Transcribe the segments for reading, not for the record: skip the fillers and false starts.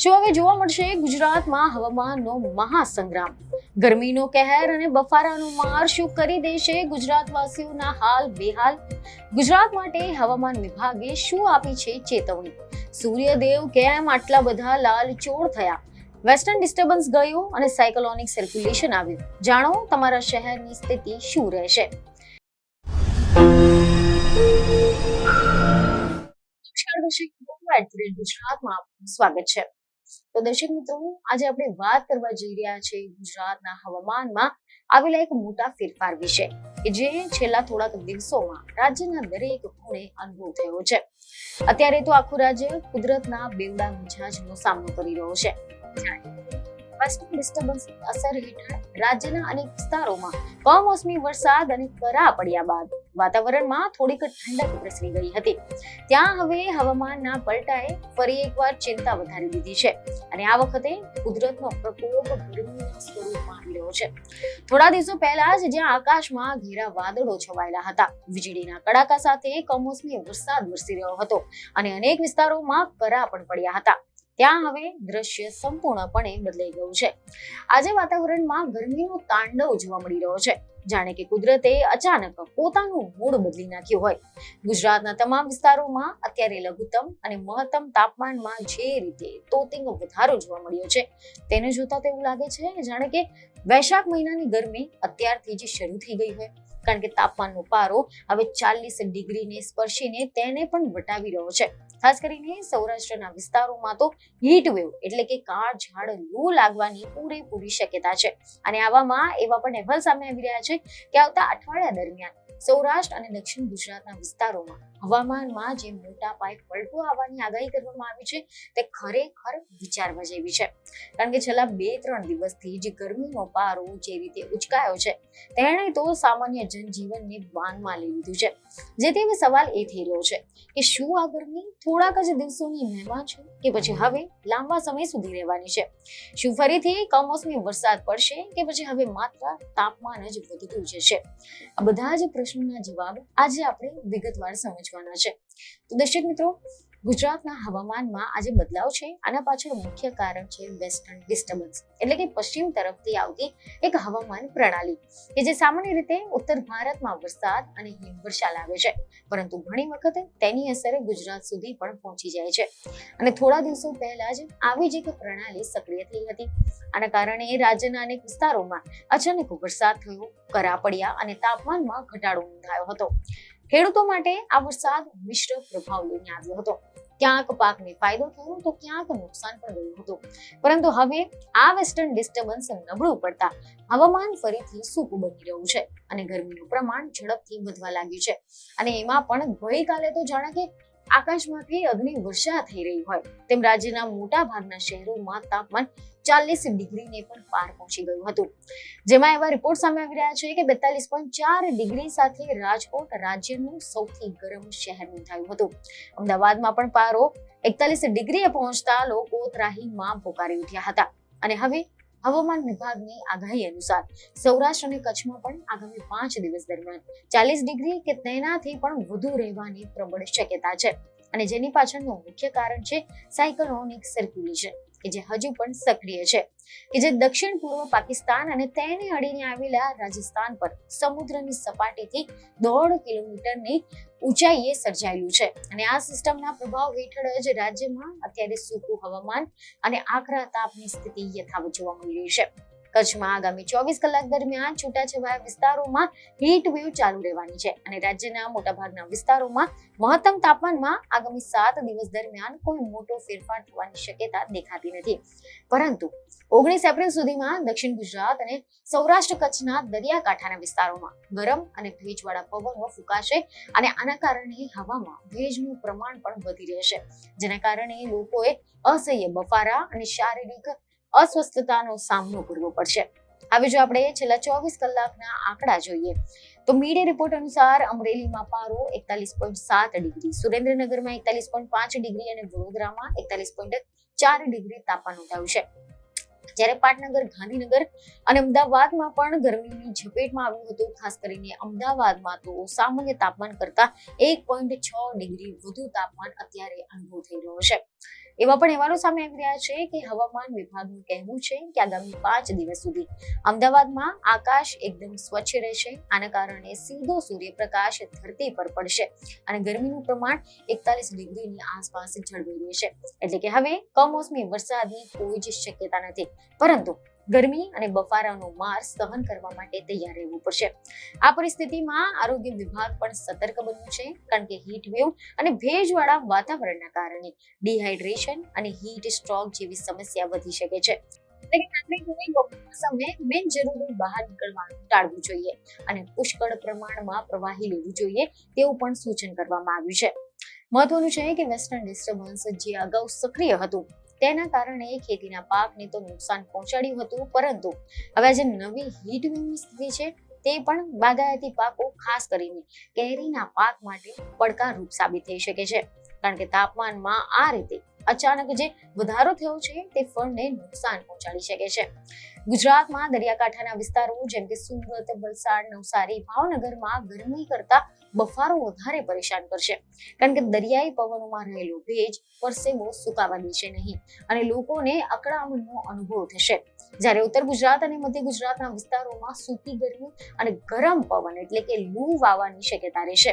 શું હવે જોવા મળશે ગુજરાતમાં હવામાનનો મહાસંગ્રામ? ગરમીનો કહેર અને બફારાનો માર શું કરી દેશે ગુજરાતવાસીઓના હાલ બેહાલ? ગુજરાત માટે હવામાન વિભાગે શું આપી છે ચેતવણી? સૂર્યદેવ કેમ આટલા બધા લાલચોળ થયા? વેસ્ટર્ન ડિસ્ટર્બન્સ ગયું અને સાયક્લોનિક સર્ક્યુલેશન આવ્યું. જાણો તમારા શહેરની સ્થિતિ શું રહેશે. નમસ્કાર દર્શક મિત્રો, ગુજરાતમાં આપનું સ્વાગત છે. તો દર્શક મિત્રો, આજે આપણે વાત કરવા જઈ રહ્યા છીએ ગુજરાતના હવામાનમાં આવેલા એક મોટા ફેરફાર વિશે કે જે છેલ્લા થોડાક દિવસોમાં રાજ્યના દરેક ખૂણે અનુભવ થયો છે. અત્યારે તો આખું રાજ્ય કુદરતના બેવડા મિજાજનો સામનો કરી રહ્યો છે. વેસ્ટર્ન ડિસ્ટર્બન્સની અસર હેઠળ રાજ્યના અનેક વિસ્તારોમાં કમોસમી વરસાદ અને કરા પડ્યા બાદ વાતાવરણમાં થોડીક ઠંડક પ્રસરી ગઈ હતી. ત્યાં હવે હવામાનના પલટાએ ફરી એકવાર ચિંતા વધારી દીધી છે અને આ વખતે કુદરતનો પ્રકોપ ગરમીના સ્વરૂપમાં આવી રહ્યો છે. થોડા દિવસો પહેલા જ જ્યાં આકાશમાં ઘેરા વાદળો છવાયેલા હતા, વીજળીના કડાકા સાથે કમોસમી વરસાદ વરસી રહ્યો હતો અને અનેક વિસ્તારોમાં કરા પણ પડ્યા હતા, ત્યાં હવે દ્રશ્ય સંપૂર્ણપણે બદલાઈ ગયું છે. આજે વાતાવરણમાં ગરમીનો તાંડવ જોવા મળી રહ્યો છે, જાણે કે કુદરતે અચાનક પોતાનું મૂડ બદલી નાખ્યું હોય. ગુજરાતના તમામ વિસ્તારોમાં અત્યારે લઘુત્તમ અને મહત્તમ તાપમાનમાં જે રીતે તોતિંગ વધારો જોવા મળ્યો છે તેને જોતા તેવું લાગે છે જાણે કે વૈશાખ મહિનાની ગરમી અત્યારથી જ શરૂ થઈ ગઈ હોય, કારણ કે તાપમાનનો પારો હવે 40 ડિગ્રીને સ્પર્શીને તેને પણ વટાવી રહ્યો છે. ખાસ કરીને સૌરાષ્ટ્રના વિસ્તારોમાં તો હીટ વેવ એટલે કે કાળઝાળ લૂ લાગવાની પૂરેપૂરી શક્યતા છે. અને આવામાં એવા પણ અહેવાલ સામે આવી રહ્યા છે કે આવતા અઠવાડિયા દરમિયાન સૌરાષ્ટ્ર અને દક્ષિણ ગુજરાતના વિસ્તારોમાં હવામાનમાં જે મોટા પાયે પલટો આવવાની આગાહી કરવામાં આવી છે તે ખરેખર વિચારવા જેવી છે. કારણ કે છેલ્લા 2-3 દિવસથી જે ગરમીનો પારો જે રીતે ઉચકાયો છે તેણે તો સામાન્ય જનજીવનને બાનમાં લઈ લીધું છે. જેથી હવે સવાલ એ થઈ રહ્યો છે કે શું આ ગરમી થોડાક જ દિવસોની મહેમાન છે કે પછી હવે લાંબા સમય સુધી રહેવાની છે? શું ફરીથી કમોસમી વરસાદ પડશે કે પછી હવે માત્ર તાપમાન જ વધતું જશે? આ બધા જ પ્રશ્નોના જવાબ આજે આપણે વિગતવાર સમજવાના છે. તો દર્શક મિત્રો, ગુજરાતના હવામાનમાં આજે બદલાવ છે, આના પાછળ મુખ્ય કારણ છે વેસ્ટર્ન ડિસ્ટર્બન્સ એટલે કે પશ્ચિમ તરફથી આવતી એક હવામાન પ્રણાલી કે જે સામાન્ય રીતે ઉત્તર ભારતમાં વરસાદ અને હિમવર્ષા લાવે છે, પરંતુ ઘણી વખત તેની અસર ગુજરાત સુધી પણ પહોંચી જાય છે. અને થોડા દિવસો પહેલા જ આવી જ એક પ્રણાલી સક્રિય થઈ હતી. આના કારણે રાજ્યના અનેક વિસ્તારોમાં અચાનક વરસાદ થયો, કરા પડ્યા અને તાપમાનમાં ઘટાડો નોંધાયો હતો. ખેડૂતો માટે આ વરસાદ મિશ્ર પ્રભાવ લઈને આવ્યો હતો. ક્યાંક પાકને ફાયદો થયો તો ક્યાંક નુકસાન પણ ગયું હતું. પરંતુ હવે આ વેસ્ટર્ન ડિસ્ટર્બન્સ નબળું પડતા હવામાન ફરીથી સૂકું બની રહ્યું છે અને ગરમીનું પ્રમાણ ઝડપથી વધવા લાગ્યું છે. અને એમાં પણ ગઈકાલે તો જાણે કે આકાશમાંથી અગ્નિ વર્ષા થઈ રહી હોય તેમ રાજ્યના મોટા ભાગના શહેરોમાં તાપમાન 40 ડિગ્રીને પણ પાર પહોંચી ગયું હતું. જેમાં એવા રિપોર્ટ સામે આવી રહ્યા છે કે 42.4 ડિગ્રી સાથે રાજકોટ રાજ્યનું સૌથી ગરમ શહેર નોંધાયું હતું. અમદાવાદમાં પણ પારો 41 ડિગ્રીએ પહોંચતા લોકો ત્રાહીમામ પોકારી ઉઠ્યા હતા. અને હવે હવામાન વિભાગની આગાહી અનુસાર સૌરાષ્ટ્ર અને કચ્છમાં પણ આગામી 5 દિવસ દરમિયાન 40 ડિગ્રી કે તેનાથી પણ વધુ રહેવાની પ્રબળ શક્યતા છે. અને જેની પાછળનું મુખ્ય કારણ છે સાયક્લોનિક સર્ક્યુલેશન કે જે હજુ પણ સક્રિય છે, કે જે દક્ષિણ પૂર્વ પાકિસ્તાન અને તેને અડીને આવેલા રાજસ્થાન પર સમુદ્રની સપાટીથી 1.5 કિલોમીટરની ઊંચાઈએ સર્જાયેલું છે. અને આ સિસ્ટમના પ્રભાવ હેઠળ જ રાજ્યમાં અત્યારે સૂકું હવામાન અને આકરા તાપની સ્થિતિ યથાવત જોવા મળી રહી છે. કચ્છમાં આગામી 24 કલાક દરમિયાન છૂટાછવાયા વિસ્તારોમાં હીટ વેવ ચાલુ રહેવાની છે અને રાજ્યના મોટાભાગના વિસ્તારોમાં મહત્તમ તાપમાનમાં આગામી 7 દિવસ દરમિયાન કોઈ મોટો ફેરફાર થવાની શક્યતા દેખાતી નથી. પરંતુ 19 એપ્રિલ સુધીમાં દક્ષિણ ગુજરાત અને સૌરાષ્ટ્ર કચ્છના દરિયાકાંઠાના વિસ્તારોમાં ગરમ અને ભેજવાળા પવનો ફૂંકાશે અને આના કારણે હવામાં ભેજનું પ્રમાણ પણ વધી રહેશે, જેના કારણે લોકોએ અસહ્ય બફારા અને શારીરિક અસ્વસ્થતાનો સામનો કરવો પડશે. હવે જો આપણે છેલ્લા 24 કલાકના આંકડા જોઈએ તો મીડિયા રિપોર્ટ અનુસાર અમરેલીમાં પારો 41.7 ડિગ્રી, સુરેન્દ્રનગરમાં 41.5 ડિગ્રી અને વડોદરામાં 41.4 ડિગ્રી તાપમાન નોંધાયું છે. જ્યારે પાટનગર, ગાંધીનગર અને અમદાવાદમાં પણ ગરમીની ઝપેટમાં આવ્યું હતું. ખાસ કરીને અમદાવાદમાં તો સામાન્ય તાપમાન કરતા 1.6 ડિગ્રી વધુ તાપમાન અત્યારે અનુભવ થઈ રહ્યો છે. એવા પણ અહેવાલો સામે આવી રહ્યા છે કે હવામાન વિભાગનું કહેવું છે કે આગામી 5 દિવસ સુધી અમદાવાદમાં આકાશ એકદમ સ્વચ્છ રહેશે. આના કારણે સીધો સૂર્યપ્રકાશ ધરતી પર પડશે અને ગરમીનું પ્રમાણ 41 ડિગ્રીની આસપાસ જળવાઈ રહેશે. એટલે કે હવે કમોસમી વરસાદની કોઈ જ શક્યતા નથી, પરંતુ ગરમી અને બફારાનો માર સહન કરવા માટે તૈયાર રહેવું પડશે. આ પરિસ્થિતિમાં આરોગ્ય વિભાગ પણ સતર્ક બન્યું છે, કારણ કે હીટ વેવ અને ભેજવાળા વાતાવરણના કારણે ડિહાઇડ્રેશન અને હીટ સ્ટ્રોક જેવી સમસ્યા વધી શકે છે. સમયે બિનજરૂરી બહાર નીકળવાનું ટાળવું જોઈએ અને પુષ્કળ પ્રમાણમાં પ્રવાહી લેવું જોઈએ તેવું પણ સૂચન કરવામાં આવ્યું છે. મહત્વનું છે કે વેસ્ટર્ન ડિસ્ટર્બન્સ જે અગાઉ સક્રિય હતું તેના કારણે ખેતીના પાકને તો નુકસાન પહોંચાડ્યું હતું, પરંતુ હવે જે નવી હીટ વેવની સ્થિતિ છે તે પણ બાગાયતી પાકો, ખાસ કરીને કેરીના પાક માટે પડકારરૂપ સાબિત થઈ શકે છે, કારણ કે તાપમાનમાં આ રીતે અચાનક જે વધારો થયો છે તે ફળને નુકસાન પહોંચાડી શકે છે. ગુજરાતમાં દરિયાકાંઠાના વિસ્તારો જેમ કે સુરત, વલસાડ, નવસારી, ભાવનગરમાં ગરમી કરતા બફારો વધારે પરેશાન કરશે, કારણ કે દરિયાઈ પવનોમાં રહેલો ભેજ પરસેવો સુકાવા દેશે નહીં અને લોકોને અકળામણનો અનુભવ થશે. જ્યારે ઉત્તર ગુજરાત અને મધ્ય ગુજરાતના વિસ્તારોમાં સૂકી ગરમી અને ગરમ પવન એટલે કે લૂ વાવવાની શક્યતા રહેશે.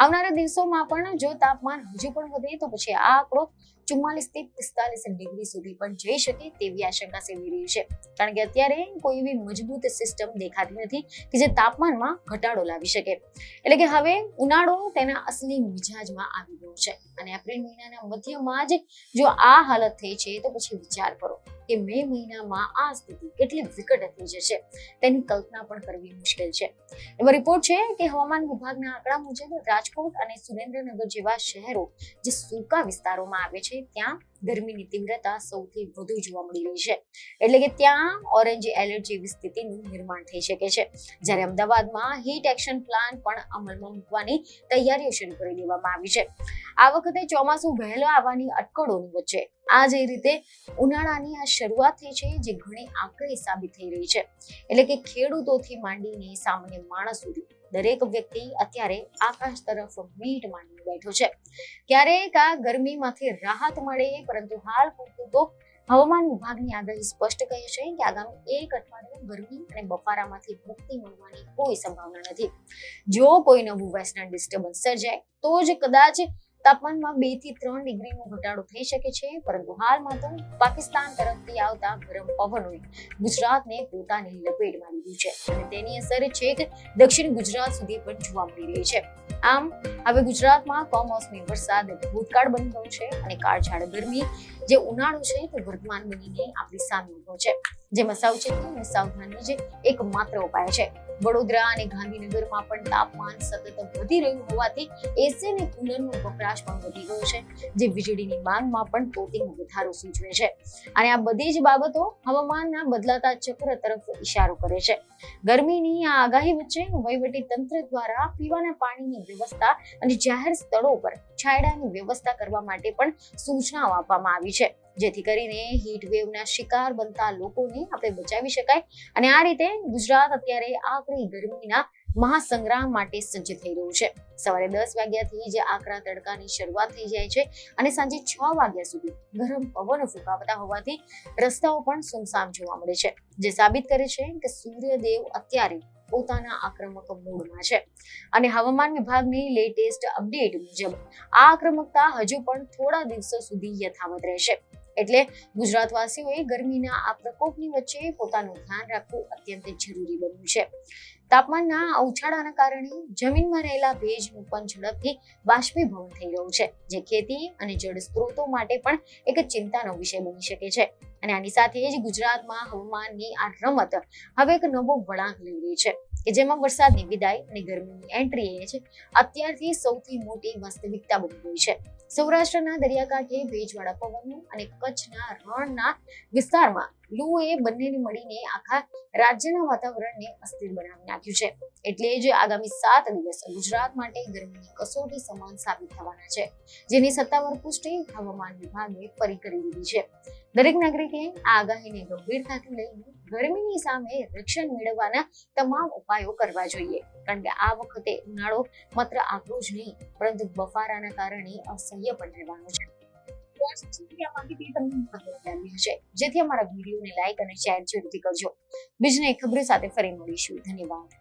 આવનારા દિવસોમાં પણ જો તાપમાન હજુ પણ વધે તો પછી આ આંકડો 44 થી 45 ડિગ્રી સુધી પણ જઈ શકે તેવી આશંકા સેવી રહી છે, કારણ કે અત્યારે કોઈ એવી મજબૂત સિસ્ટમ દેખાતી નથી કે જે તાપમાનમાં ઘટાડો લાવી શકે. એટલે કે હવે ઉનાળો તેના અસલી મિજાજમાં આવી ગયો છે અને એપ્રિલ મહિનાના મધ્યમાં જ જો આ હાલત થઈ છે તો પછી વિચાર કરો કે મે મહિનામાં આ સ્થિતિ કેટલી વિકટ થઈ જશે તેની કલ્પના પણ કરવી મુશ્કેલ છે. એવો રિપોર્ટ છે કે હવામાન વિભાગના આંકડા મુજબ રાજકોટ અને સુરેન્દ્રનગર જેવા શહેરો જે સૂકા વિસ્તારોમાં આવે છે ત્યાં ગરમીની તીવ્રતા સૌથી વધુ જોવા મળી રહી છે. એટલે કે ત્યાં ઓરેન્જ એલર્ટ જેવી સ્થિતિનું નિર્માણ થઈ શકે છે. જ્યારે અમદાવાદમાં હીટ એક્શન પ્લાન પણ અમલમાં મૂકવાની તૈયારીઓ શરૂ કરી દેવામાં આવી છે. આ વખતે ચોમાસું વહેલો આવવાની અટકળોની વચ્ચે આ જે રીતે ઉનાળાની આ શરૂઆત થઈ છે જે ઘણી આકરી સાબિત થઈ રહી છે. એટલે કે ખેડૂતોથી માંડીને સામાન્ય માણસ સુધી દરેક વ્યક્તિ અત્યારે આકાશ તરફ મીટ માંડી બેઠો છે. ક્યારેક આ ગરમીમાંથી રાહત મળે, પરંતુ હાલ પૂરતું તો હવામાન વિભાગની આગાહી સ્પષ્ટ કહે છે કે આગામી 1 અઠવાડિયું ગરમી અને બફારામાંથી મુક્તિ મળવાની કોઈ સંભાવના નથી. જો કોઈ નવું વેસ્ટર્ન ડિસ્ટર્બન્સ સર્જાય તો જ કદાચ તાપમાનમાં 2 થી 3 ડિગ્રીનો ઘટાડો થઈ શકે છે, પરંતુ હાલમાં તો પાકિસ્તાન તરફથી આવતા ગરમ પવનોએ ગુજરાતને પોતાની લપેટમાં લીધું છે અને તેની અસર છેક દક્ષિણ ગુજરાત સુધી પણ જોવા મળી રહી છે. આમ હવે ગુજરાતમાં કમોસમી વરસાદ ભૂતકાળ બની ગયો છે અને કાળઝાળ ગરમી જે ઉનાળો છે તે વર્તમાન બનીને આપણી સામે ઉભો છે, જેમાં સાવચેતી અને સાવધાની જ એકમાત્ર ઉપાય છે. વડોદરા અને ગાંધીનગરમાં પણ તાપમાન સતત વધી રહ્યું હોવાથી એસી અને કુલરનો વપરાશ પણ વધી ગયો છે, જે વીજળીની માંગમાં પણ તોતિંગ વધારો સૂચવે છે. અને આ બધી જ બાબતો હવામાનના બદલાતા ચક્ર તરફ ઇશારો કરે છે. ગરમીની આ આગાહી વચ્ચે વહીવટી તંત્ર દ્વારા પીવાના પાણીની વ્યવસ્થા અને જાહેર સ્થળો પર છાંયડાની વ્યવસ્થા કરવા માટે પણ સૂચનાઓ આપવામાં આવી છે, જેથી કરીને હીટ વેવના શિકાર બનતા લોકોને આપણે બચાવી શકાય. અને આ રીતે ગુજરાત અત્યારે આકરી ગરમીના મહાસંગ્રામ માટે સજ્જ થઈ રહ્યું છે. સવારે 10 વાગ્યાથી જે આકરા તડકાની શરૂઆત થઈ જાય છે અને સાંજે 6 વાગ્યા સુધી ગરમ પવન ફૂંકાવતા હોવાથી રસ્તાઓ પણ સુમસામ જોવા મળે છે, જે સાબિત કરે છે કે સૂર્યદેવ અત્યારે પોતાના આક્રમક મોડમાં છે. અને હવામાન વિભાગની લેટેસ્ટ અપડેટ મુજબ આ આક્રમકતા હજુ પણ થોડા દિવસો સુધી યથાવત રહેશે. એટલે ગુજરાતવાસીઓએ ગરમીના આ પ્રકોપની વચ્ચે પોતાનું ધ્યાન રાખવું અત્યંત જરૂરી બન્યું છે. તાપમાનના ઉછાળાના કારણે જમીનમાં રહેલા ભેજનું પણ ઝડપથી બાષ્પીભવન થઈ રહ્યું છે, જે ખેતી અને જળ સ્ત્રોતો માટે પણ એક ચિંતાનો વિષય બની શકે છે. અને આની સાથે જ ગુજરાતમાં હવામાનની આ રમત હવે એક નવો વળાંક લઈ રહી છે કે જેમાં વરસાદની વિદાય અને ગરમીની એન્ટ્રી એ જ અત્યારથી સૌથી મોટી વાસ્તવિકતા બની ગઈ છે. સૌરાષ્ટ્રના દરિયાકાંઠે ભેજવાળા પવનો અને કચ્છના રણના વિસ્તારમાં લૂ એ બંનેને મળીને આખા રાજ્યના વાતાવરણને અસ્થિર બનાવી નાખ્યું છે. એટલે જ આગામી 7 દિવસ ગુજરાત માટે ગરમીની કસોટી સમાન સાબિત થવાના છે, જેની સત્તાવાર પુષ્ટિ હવામાન વિભાગે ફરી કરી દીધી છે. દરેક નાગરિકે આ આગાહીને ગંભીરતાથી લઈને ગરમીની સામે રક્ષણ મેળવવાના તમામ ઉપાયો કરવા જોઈએ, કારણ કે આ વખતે ઉનાળો માત્ર આકરો જ નહીં પરંતુ બફારાના કારણે અસહ્ય પણ રહેવાનો છે. આ સોશિયલ મીડિયા માહિતી તમને મહત્વની લાગી હશે, જેથી અમારા વિડીયોને લાઈક અને શેર જરૂરથી કરજો. બીજી એક ખબર સાથે ફરી મળીશું. ધન્યવાદ.